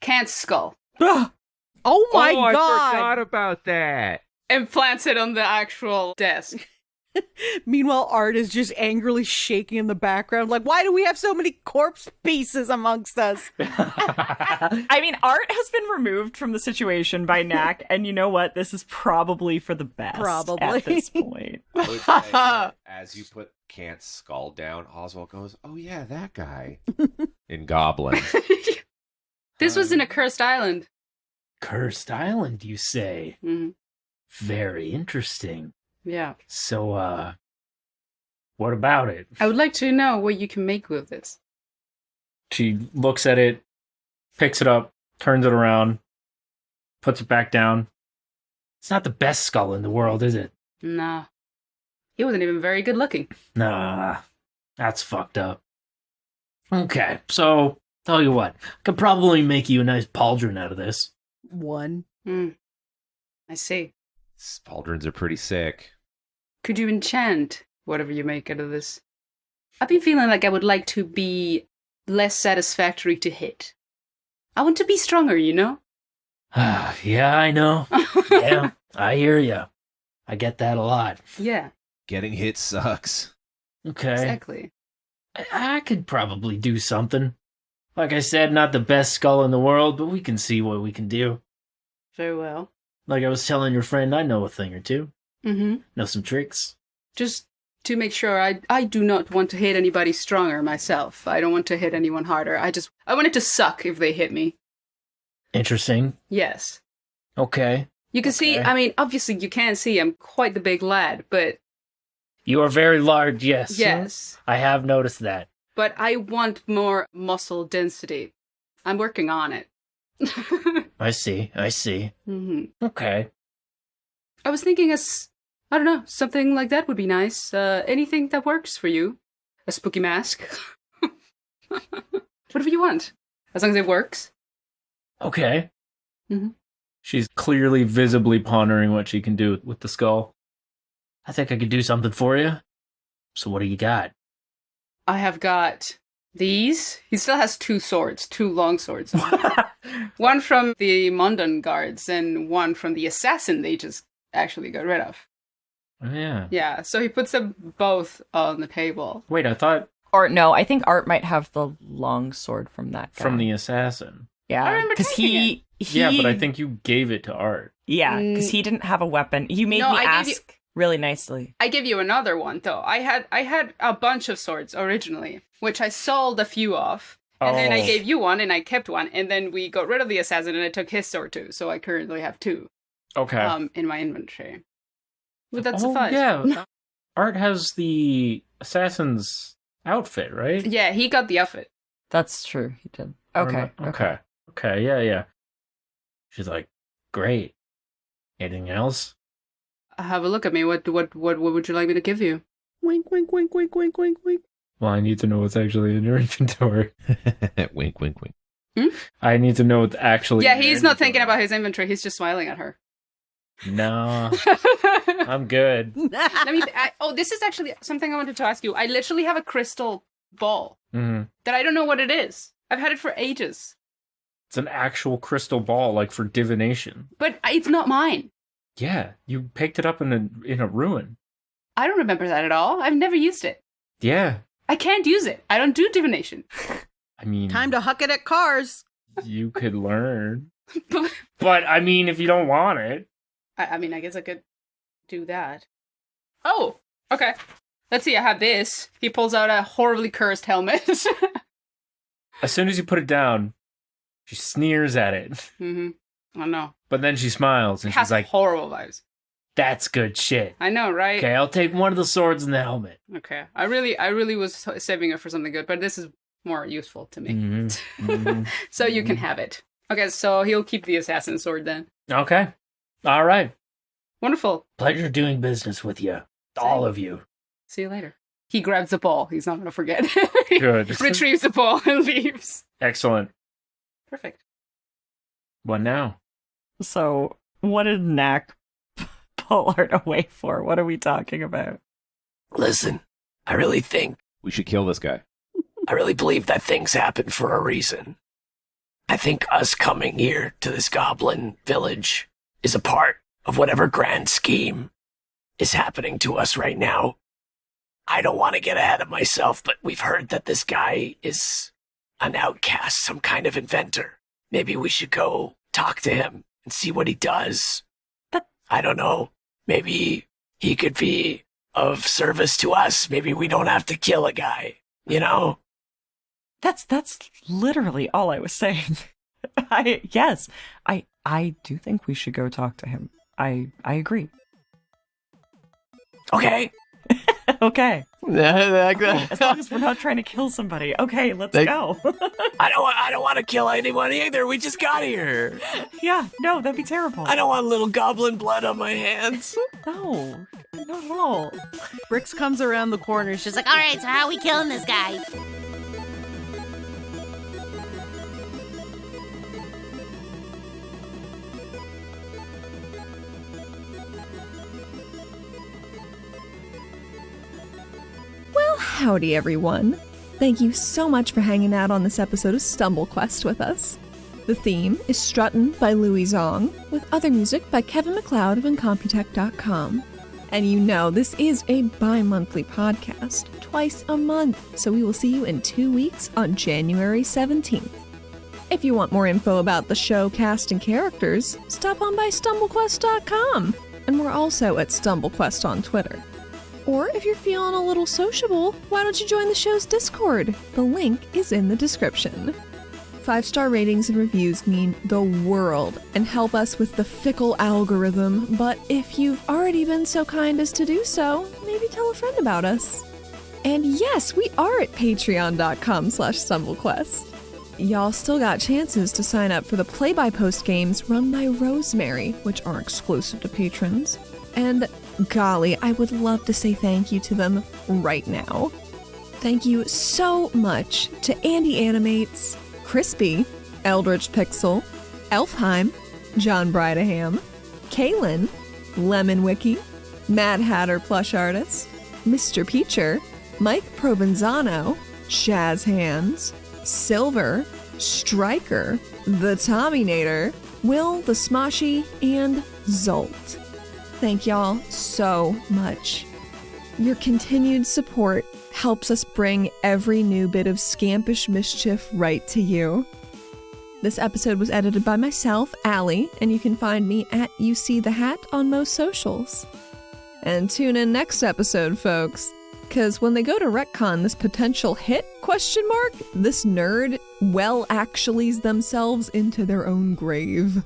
Kant's skull. Oh my god! I forgot about that. And plants it on the actual desk. Meanwhile, Art is just angrily shaking in the background, like, why do we have so many corpse pieces amongst us? I mean, Art has been removed from the situation by Knack, and you know what? This is probably for the best Probably. at this point. I would say that as you put Kant's skull down, Oswalt goes, "Oh yeah, that guy." In Goblin. This was in a cursed island. Cursed Island, you say? Mhm. Very interesting. Yeah. So, what about it? I would like to know what you can make with this. She looks at it, picks it up, turns it around, puts it back down. It's not the best skull in the world, is it? Nah. He wasn't even very good looking. Nah, that's fucked up. Okay, so, tell you what, I could probably make you a nice pauldron out of this. One. I see. These pauldrons are pretty sick. Could you enchant whatever you make out of this? I've been feeling like I would like to be less satisfactory to hit. I want to be stronger, you know? Yeah, I know. Yeah, I hear ya. I get that a lot. Yeah, Getting hit sucks. Okay. exactly. I could probably do something. Like I said, not the best skull in the world, but we can see what we can do. Very well. Like I was telling your friend, I know a thing or two. Mm-hmm. Know some tricks. Just to make sure, I do not want to hit anybody stronger myself. I don't want to hit anyone harder. I want it to suck if they hit me. Interesting. Yes. Okay. You can see, I mean, obviously you can see I'm quite the big lad, but... You are very large, yes. Yes. I have noticed that. But I want more muscle density. I'm working on it. I see. Mm-hmm. Okay. I was thinking I don't know, something like that would be nice. Anything that works for you. A spooky mask. Whatever you want. As long as it works. Okay. Mm-hmm. She's clearly visibly pondering what she can do with the skull. I think I could do something for you. So what do you got? I have got these. He still has two long swords. One from the Mundan guards and one from the assassin they just actually got rid of. Oh, yeah. Yeah, so he puts them both on the table. Wait, I thought Or no, I think Art might have the long sword from that guy. from the assassin. I Yeah, remember because taking Yeah, but I think you gave it to Art. Yeah, because he didn't have a weapon. You made No, me I gave ask really nicely. I give you another one though. I had a bunch of swords originally, which I sold a few off. And then I Oh. gave you one and I kept one, and then we got rid of the assassin and I took his sword too. So I currently have two Okay. in my inventory. Would that Oh, suffice? yeah. Art has the assassin's outfit, right? Yeah, he got the outfit. That's true. He did. Okay. Okay. Yeah. She's like, great. Anything else? Have a look at me. What would you like me to give you? Wink, wink, wink, wink, wink, wink, wink. Well, I need to know what's actually in your inventory. Wink, wink, wink. I need to know what's actually. Yeah, in your he's not inventory. thinking about his inventory. He's just smiling at her. No, I'm good. This is actually something I wanted to ask you. I literally have a crystal ball hmm that I don't know what it is. I've had it for ages, It's an actual crystal ball, like for divination. but it's not mine. Yeah, you picked it up in a ruin. I don't remember that at all. I've never used it. Yeah, I can't use it. I don't do divination. I mean, Time to huck it at cars. you could learn, but I mean, if you don't want it, I mean, I guess I could do that. Oh, okay. Let's see. I have this. He pulls out a horribly cursed helmet. as soon as you put it down, she sneers at it, Mm-hmm. I know. but then she smiles and It has she's like, horrible vibes. That's good shit. I know, right? Okay, I'll take one of the swords and the helmet. Okay. I really was saving it for something good, but this is more useful to me. Mm-hmm. So you can have it. Okay, so he'll keep the assassin sword then. Okay. All right. Wonderful. Pleasure doing business with you. All of you. See you later. He grabs the ball. He's not going to forget. Good. Retrieves the ball and leaves. Excellent. Perfect. What now? So, what did Knack pull Art away for? What are we talking about? Listen, I really think, We should kill this guy. I really believe that things happen for a reason. I think us coming here to this goblin village is a part of whatever grand scheme is happening to us right now. I don't want to get ahead of myself, but we've heard that this guy is an outcast, some kind of inventor. Maybe we should go talk to him and see what he does. I don't know. Maybe he could be of service to us. Maybe we don't have to kill a guy, you know? That's literally all I was saying. I do think we should go talk to him. I agree. Okay. Okay. I As long as we're not trying to kill somebody. Okay, let's go. I don't want to kill anyone either. We just got here. Yeah, no, that'd be terrible. I don't want little goblin blood on my hands. No, not at all. Brix comes around the corner. She's like, all right, so how are we killing this guy? Well, howdy everyone. Thank you so much for hanging out on this episode of Stumble Quest with us. The theme is Struttin by Louie Zong, with other music by Kevin MacLeod of Incompetech.com. And you know, this is a bi-monthly podcast, twice a month, so we will see you in 2 weeks on January 17th. If you want more info about the show, cast, and characters, stop on by StumbleQuest.com, and we're also at StumbleQuest on Twitter. Or if you're feeling a little sociable, why don't you join the show's Discord? The link is in the description. 5-star ratings and reviews mean the world and help us with the fickle algorithm, but if you've already been so kind as to do so, maybe tell a friend about us. And yes, we are at patreon.com/StumbleQuest. Y'all still got chances to sign up for the play-by-post games run by Rosemary, which are exclusive to patrons. And golly, I would love to say thank you to them right now. Thank you so much to Andy Animates, Crispy, Eldritch Pixel, Elfheim, John Bridaham, Kellan, Lemon Wiki, Mad Hatter Plush Artist, Mr. Peacher, Mike Provenzano, Shaz Hands, Silver, Striker, The Tommynator, Will the Smoshy, and Zolt. Thank y'all so much. Your continued support helps us bring every new bit of scampish mischief right to you. This episode was edited by myself, Allie, and you can find me at UCTheHat on most socials. And tune in next episode, folks, because when they go to retcon this potential hit, this nerd well actuallys themselves into their own grave.